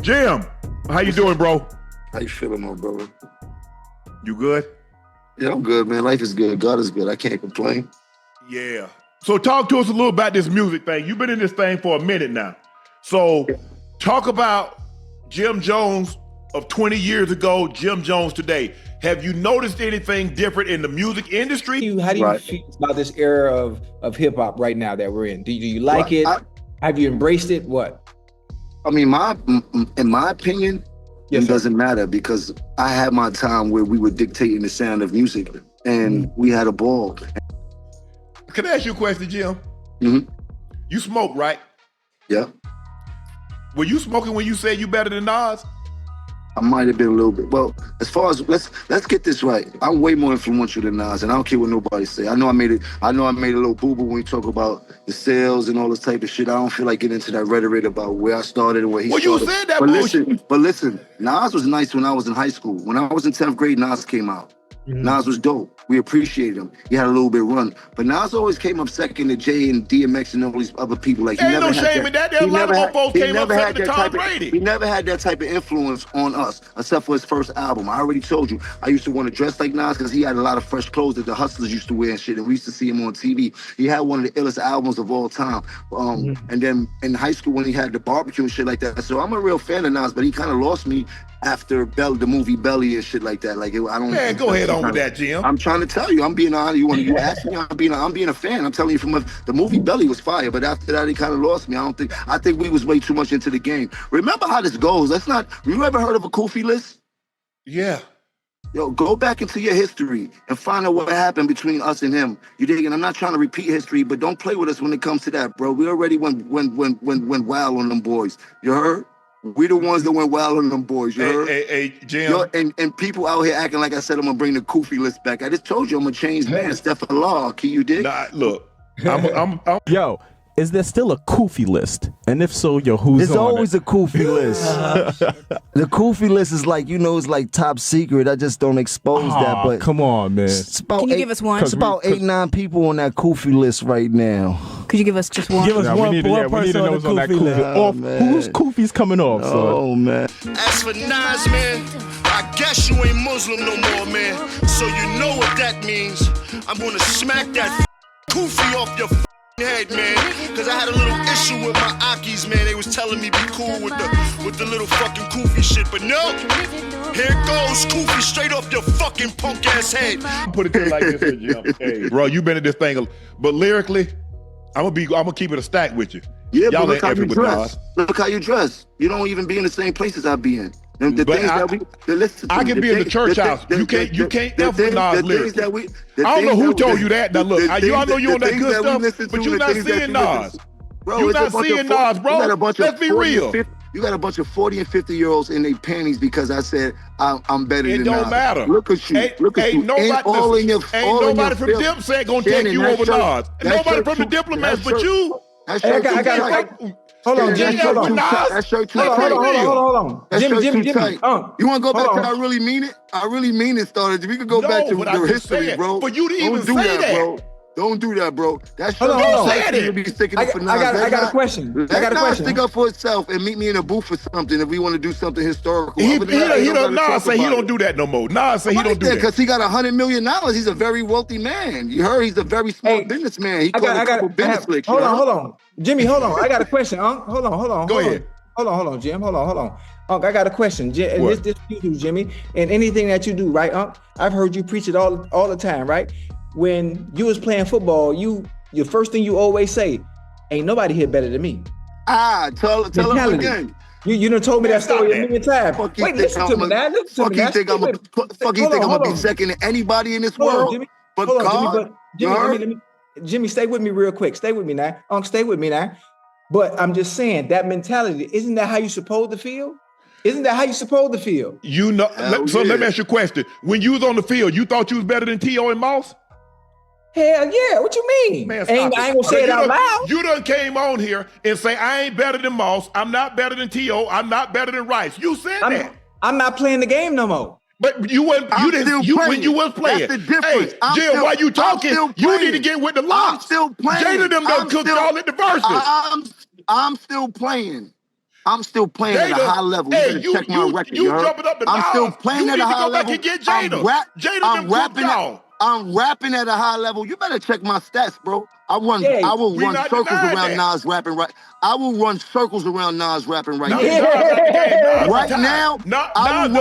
Jim, how you doing, bro? How you feeling, my brother? You good? Yeah, I'm good, man. Life is good. God is good. I can't complain. Yeah. So talk to us a little about this music thing. You've been in this thing for a minute now. So talk about Jim Jones of 20 years ago, Jim Jones today. Have you noticed anything different in the music industry? How do you feel about this era of hip hop right now that we're in? Do you like it? Have you embraced it? What? I mean, in my opinion, it doesn't matter because I had my time where we were dictating the sound of music and we had a ball. Can I ask you a question, Jim? Mm-hmm. You smoke, right? Yeah. Were you smoking when you said you better than Nas? I might have been a little bit. Well, as far as let's get this right. I'm way more influential than Nas, and I don't care what nobody say. I know I made a little boo-boo when we talk about the sales and all this type of shit. I don't feel like getting into that rhetoric about where I started and where he started. Well, you said that bullshit. But listen, Nas was nice when I was in high school. When I was in 10th grade, Nas came out. Mm-hmm. Nas was dope. We appreciated him. He had a little bit of run. But Nas always came up second to Jay and DMX and all these other people. Like, ain't no shame in that. There a lot of folks came up second to Tom Brady. He never had that type of influence on us, except for his first album. I already told you, I used to want to dress like Nas because he had a lot of fresh clothes that the hustlers used to wear and shit, and we used to see him on TV. He had one of the illest albums of all time. And then in high school when he had the barbecue and shit like that. So I'm a real fan of Nas, but he kind of lost me after the movie Belly and shit like that. Like, I don't. Man, go ahead on with that, Jim. I'm trying to tell you, I'm being honest. You ask me, I'm being a fan. I'm telling you, the movie Belly was fire, but after that, he kind of lost me. I think we was way too much into the game. Remember how this goes. You ever heard of a Kufi list? Yeah. Yo, go back into your history and find out what happened between us and him. You dig? And I'm not trying to repeat history, but don't play with us when it comes to that, bro. We already went wild on them boys. You heard? We the ones that went wild on them boys, you heard? Hey, Jim. Yo, and people out here acting like I said I'm gonna bring the Kufi list back. I just told you I'm a changed man. Steph Law, can you dig? Nah, look. I'm Yo, is there still a Kufi list? And if so, yo, who's There's on always it? a Kufi list. The Kufi list is like, it's like top secret. I just don't expose that. But come on, man. Can you give us one? It's about 8-9 people on that Kufi list right now. Could you give us just one? Give us one person on that Kufi. Whose Kufi's coming off? Oh, man. As for Nas, man, I guess you ain't Muslim no more, man. So you know what that means. I'm gonna smack that Kufi off your head, man, because I had a little issue with my Akis, man. They was telling me be cool with the little fucking Kufi shit, but no, here goes Kufi straight off your fucking punk ass head. Put it to you like this, Jim. Hey, bro, you been in this thing, but lyrically, I'm gonna keep it a stack with you. Yeah, y'all but look how you dress. Nas. Look how you dress. You don't even be in the same places I be in. And the things I can be in the church house. You can't F with Nas lyrics. I don't know who told you that. Now look, y'all know you on that good stuff, but you're not seeing Nas. You're not seeing Nas, bro. Let's be real. You got a bunch of 40 and 50-year-olds in their panties because I said I'm better than Nas. It don't matter. Look at you. Look at you. Nobody from Dipset gonna take you over Nas. Nobody from the Diplomats but you. Hold on, Jimmy. Hold on. That shirt too tight. Hold on. Jimmy. You want to go back to I really mean it? I really mean it started. We could go back to the history, bro. But you didn't even say that, bro. Don't do that, bro. That shirt be sticking up for Nas. I got a question. Let Nas stick up for itself and meet me in a booth for something if we want to do something historical. Nas say he don't do that no more. Nas say he don't do that because he got $100 million. He's a very wealthy man. You heard he's a very smart businessman. He called a couple business flicks. Hold on. Jimmy, hold on. I got a question. Hold on. Go ahead. Hold on, Jim. Hold on. I got a question. And this you do, Jimmy. And anything that you do, right, I've heard you preach it all the time, right? When you was playing football, your first thing you always say, ain't nobody here better than me. Tell him again. You done told me that story a million times. Wait, listen to me now. Fuck you think I'm gonna be second to anybody in this world? Jimmy. But God. Jimmy, stay with me real quick. Stay with me now. Stay with me now. But I'm just saying, that mentality, isn't that how you supposed to feel? Isn't that how you supposed to feel? You know. Let me ask you a question. When you was on the field, you thought you was better than T.O. and Moss? Hell yeah, what you mean? Man, I ain't gonna say it out loud. You done came on here and say, I ain't better than Moss, I'm not better than T.O., I'm not better than Rice. You said that. I'm not playing the game no more. But you wasn't, when you was playing. That's the difference. Hey, Jim, while you talking, you need to get with the locks. I'm still playing. Jada them done cooked all at the verses. I'm still playing. I'm still playing at a high level. You better check my record. You jumping up the I'm still playing at a high level. You need to go back and get Jada. I'm rapping at a high level. You better check my stats, bro. I will run circles around Nas rapping right. I will run circles around Nas rapping right now. Right now, I will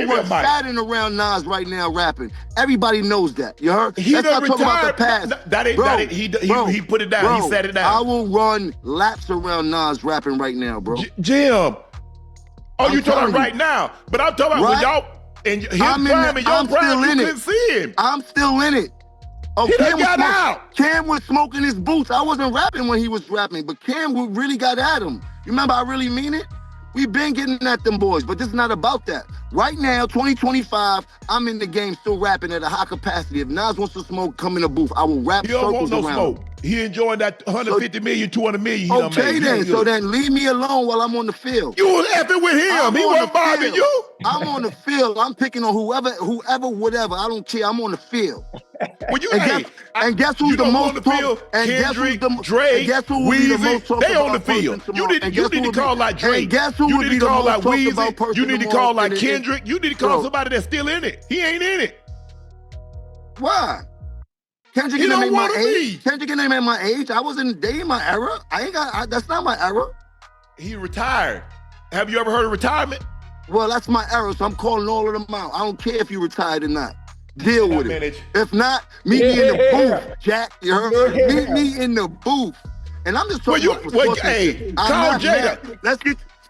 run Saturn around Nas right now rapping. Everybody knows that. You heard? Let's not talk about the past. He put it down. He set it down. I will run laps around Nas rapping right now, bro. Jim. Oh, you talking right now? But I'm talking about when y'all and his prime and your prime, you couldn't see him. I'm still in it. Oh, Cam was smoking his boots. I wasn't rapping when he was rapping, but Cam really got at him. You remember I really mean it? We've been getting at them boys, but this is not about that. Right now, 2025, I'm in the game still rapping at a high capacity. If Nas wants to smoke, come in the booth. I will rap circles around. Smoke. He enjoying that 150 million, 200 million. Okay then, so then leave me alone while I'm on the field. You was effing with him. He wasn't bothering you. I'm on the field. I'm picking on whoever, whatever. I don't care. I'm on the field. Well, and guess who's the most field? Kendrick, Drake, Weezy, they on the field. You need to call like Drake. You need to call like Weezy. You need to call like Kendrick. You need to call somebody that's still in it. He ain't in it. Why? Kendrick didn't make my age. Kendrick didn't make my age. I wasn't dating my era. That's not my era. He retired. Have you ever heard of retirement? Well, that's my era, so I'm calling all of them out. I don't care if you retired or not. Deal with it. If not, meet me in the booth, Jack. You heard? Meet me in the booth. And I'm just talking about call Jada.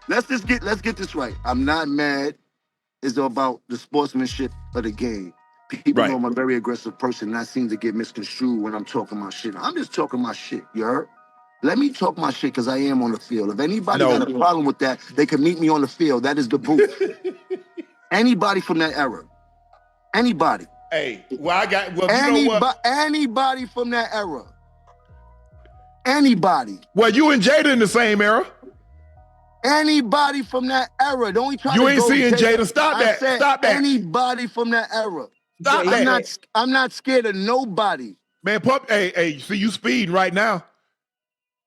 Let's get this right. I'm not mad. It's about the sportsmanship of the game. People know I'm a very aggressive person, and I seem to get misconstrued when I'm talking my shit. I'm just talking my shit, you heard? Let me talk my shit because I am on the field. If anybody got a problem with that, they can meet me on the field. That is the booth. Anybody from that era. Anybody. Hey, well, anybody from that era. Anybody. Well, you and Jada in the same era. Anybody from that era. Don't try you ain't seeing Jada. Stop that. Stop that. Anybody from that era. Stop that. I'm not scared of nobody. Man, hey, see you speeding right now.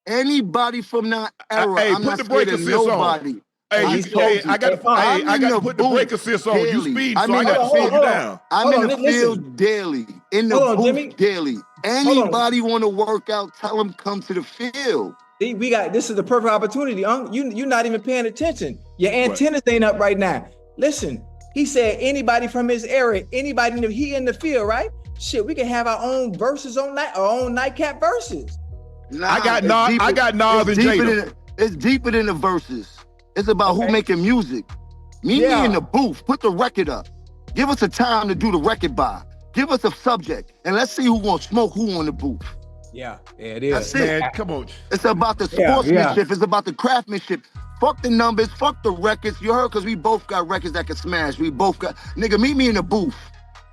Anybody from that era. I'm not scared of nobody. Hey, I got to put the brake assist on. You speeding, so I got to slow you down. I'm in the field daily. In the booth daily. Anybody want to work out, tell them come to the field. This is the perfect opportunity. You're not even paying attention. Your antennas ain't up right now. Listen, he said anybody from his era, anybody he in the field, right? Shit, we can have our own verses on that, our own nightcap verses. I got Nas and Jada. It's deeper than the verses. It's about who making music. Meet me in the booth. Put the record up. Give us a time to do the record by. Give us a subject, and let's see who gonna smoke who on the booth. Yeah, it is. That's man, it. Come on. It's about the sportsmanship. It's about the craftsmanship. Fuck the numbers. Fuck the records. You heard? Because we both got records that can smash. We both got... Nigga, meet me in the booth.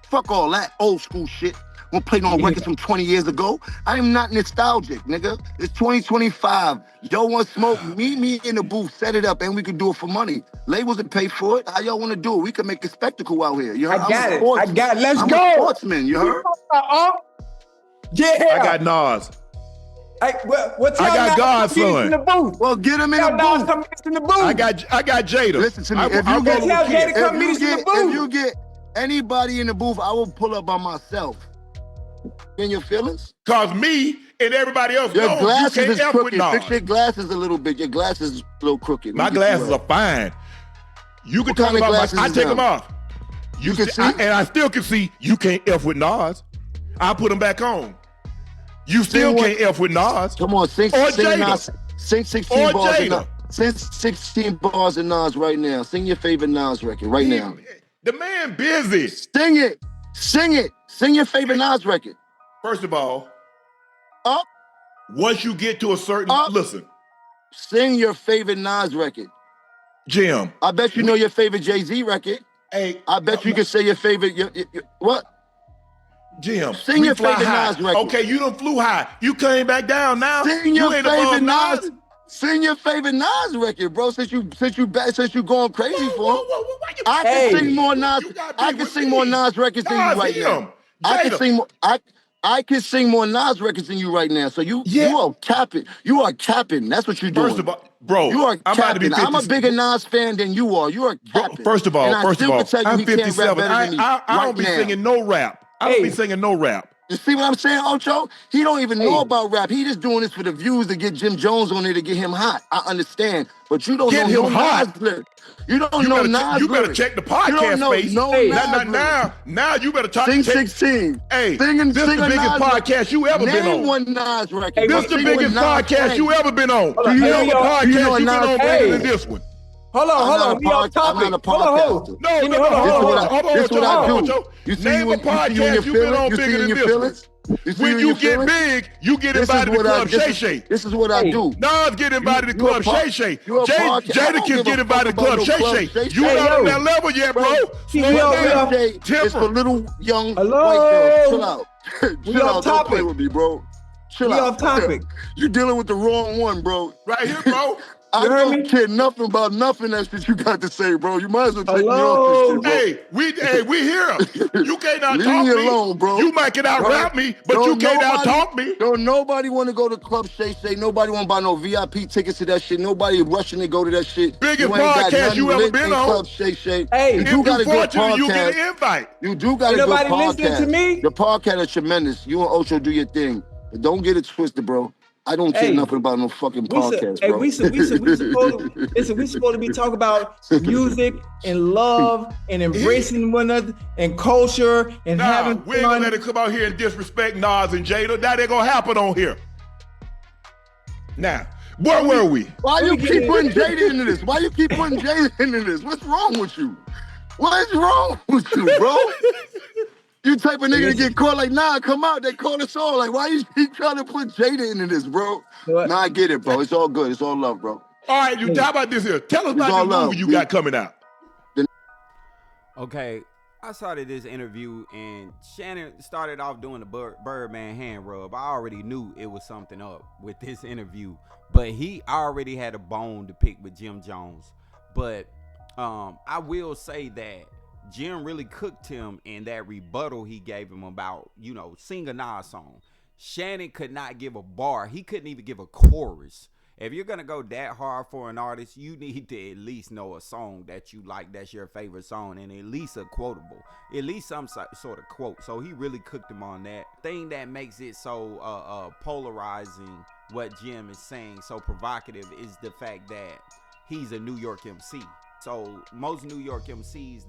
Fuck all that old school shit. Won't play no records from 20 years ago. I am not nostalgic, nigga. It's 2025. Y'all want smoke? Meet me in the booth. Set it up, and we can do it for money. Labels will pay for it. How y'all want to do it? We can make a spectacle out here. You heard? I got it. Let's I'm go. a sportsman. You heard? Yeah. I got Nas. I got God's son. In the booth. Well, get him in the booth. I got Jada. Listen to me. If you get anybody in the booth, I will pull up by myself. In your feelings? Cause me and everybody else your knows glasses you can't is F crooked. with Nas. Fix your glasses a little bit. Your glasses is a little crooked. My glasses are fine. You can talk about my... I take them off. You can see? And I still can see you can't F with Nas. I put them back on. You still can't F with Nas. Come on, sing 16 bars in Nas. Sing 16 bars in Nas right now. Sing your favorite Nas record right now. The man busy. Sing it. Sing it. Sing your favorite Nas record. First of all, up. Once you get to a certain... Listen. Sing your favorite Nas record. Jim. I bet you know your favorite Jay-Z record. Hey. I bet you can say your favorite... what? Jim. Sing your favorite Nas record. Okay, you done flew high. You came back down now. Sing your favorite Nas. Sing your favorite Nas record, bro. Since you going crazy for him. I can sing more Nas. I can sing more Nas records than you right now. I can sing more. I can sing more Nas records than you right now. So you are capping. You are capping. That's what you're doing. First of all, bro, you are I'm about to be capping. 50. I'm a bigger Nas fan than you are. You are capping. First of all, and I still can tell you I'm he can't rap 57. better than me I right don't be now. singing no rap. I don't be singing no rap. You see what I'm saying, Ocho? He don't even know about rap. He just doing this for the views to get Jim Jones on there to get him hot. I understand. But you don't know no Nas lyrics. You don't know Nas lyrics. You better check the podcast space. Now you better talk. Sing 16. Hey, this is the biggest podcast you ever been on. Name one Nas record. This is the biggest podcast you ever been on. You know what podcast you been on bigger than this one. Hold on. We off topic. I'm not a podcaster. No. This is what I do. You see Name a podcast you been on bigger than this one. When you get big, you get invited to Club Shay Shay. This is what I do. Nas get invited to Club Shay Shay. Jadakiss get invited to Club Shay Shay. You not on that level yet, bro. It's for little young white girls. Chill out. Chill out. Don't play with me, bro. Chill out. Off topic. You dealing with the wrong one, bro. Right here, bro. I don't care nothing about nothing that you got to say, bro. You might as well take me off this shit, bro. We here. You can't out Leave talk me me. alone, bro. You might can out rap me, but you can't out talk me. Don't nobody want to go to Club Shay Shay. Nobody want to buy no VIP tickets to that shit. Nobody rushing to go to that shit. Biggest podcast you ever been on. Club Shay Shay. Hey, you do got a good podcast. You get an invite. You do got a good podcast. Nobody listening to me? The podcast is tremendous. You and Ocho do your thing. But don't get it twisted, bro. I don't care nothing about no fucking podcast, bro. We supposed to be talking about music and love and embracing one another and culture and having fun. We ain't gonna let it come out here and disrespect Nas and Jada. That ain't gonna happen on here. Now, where were we? Why you keep putting Jada into this? Why you keep putting Jada into this? What's wrong with you? What is wrong with you, bro? You type of nigga to get caught like, nah, come out. They call us all. Like, why you keep trying to put Jada into this, bro? Nah, I get it, bro. It's all good. It's all love, bro. All right, you talk about this here. Tell us about this movie you got coming out. Okay, I started this interview and Shannon started off doing the Birdman hand rub. I already knew it was something up with this interview, but he already had a bone to pick with Jim Jones. But I will say that Jim really cooked him in that rebuttal he gave him about, sing a Nas song. Shannon could not give a bar. He couldn't even give a chorus. If you're going to go that hard for an artist, you need to at least know a song that you like, that's your favorite song, and at least a quotable, at least some sort of quote. So he really cooked him on that. Thing that makes it so polarizing, what Jim is saying, so provocative, is the fact that he's a New York MC. So most New York MCs,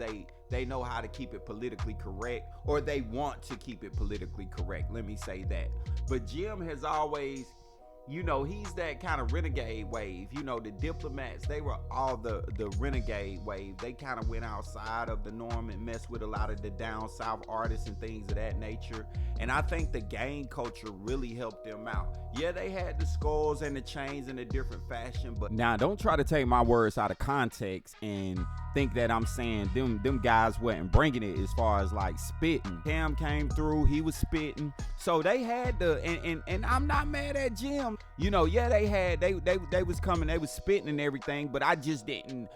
they know how to keep it politically correct, or they want to keep it politically correct. Let me say that. But Jim has always, he's that kind of renegade wave. The Diplomats, they were all the renegade wave. They kind of went outside of the norm and messed with a lot of the down south artists and things of that nature. And I think the gang culture really helped them out. Yeah, they had the skulls and the chains in a different fashion, but now don't try to take my words out of context and think that I'm saying them guys wasn't bringing it as far as like spitting. Cam came through, he was spitting. So they had and I'm not mad at Jim. They was coming, they was spitting and everything, but I just didn't,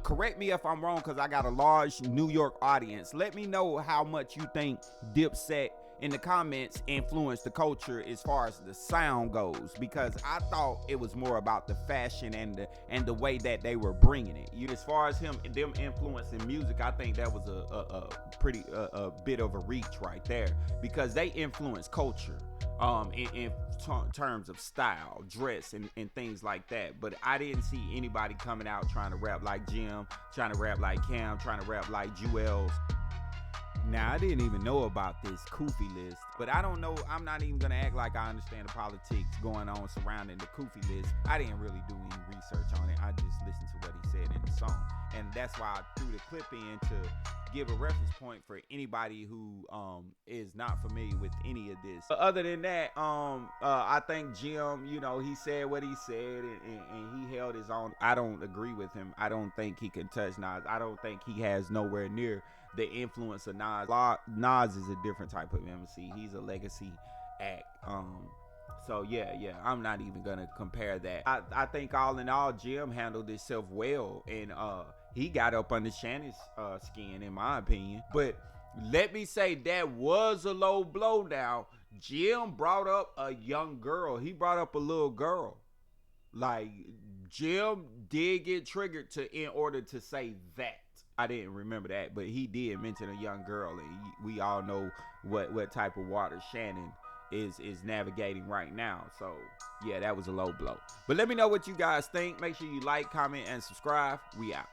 correct me if I'm wrong, because I got a large New York audience. Let me know how much you think Dipset in the comments influenced the culture as far as the sound goes, because I thought it was more about the fashion and the way that they were bringing it. As far as them influencing music, I think that was a pretty bit of a reach right there, because they influence culture in terms of style, dress, and things like that. But I didn't see anybody coming out trying to rap like Jim, trying to rap like Cam, trying to rap like Jewels. Now, I didn't even know about this Koofy list, but I don't know. I'm not even going to act like I understand the politics going on surrounding the Koofy list. I didn't really do any research on it. I just listened to what he said in the song. And that's why I threw the clip in to give a reference point for anybody who is not familiar with any of this. But other than that, I think Jim, he said what he said and he held his own. I don't agree with him. I don't think he can touch Nas. I don't think he has nowhere near the influence of Nas. Nas is a different type of MC. He's a legacy act. So yeah, I'm not even gonna compare that. I think all in all, Jim handled himself well, and he got up under Shannon's skin, in my opinion. But Let me say that was a low blow now. Jim brought up a young girl. He brought up a little girl. Like, Jim did get triggered in order to say that. I didn't remember that, but he did mention a young girl, and we all know what type of water Shannon is navigating right now. So yeah, that was a low blow. But let me know what you guys think. Make sure you like, comment, and subscribe. We out.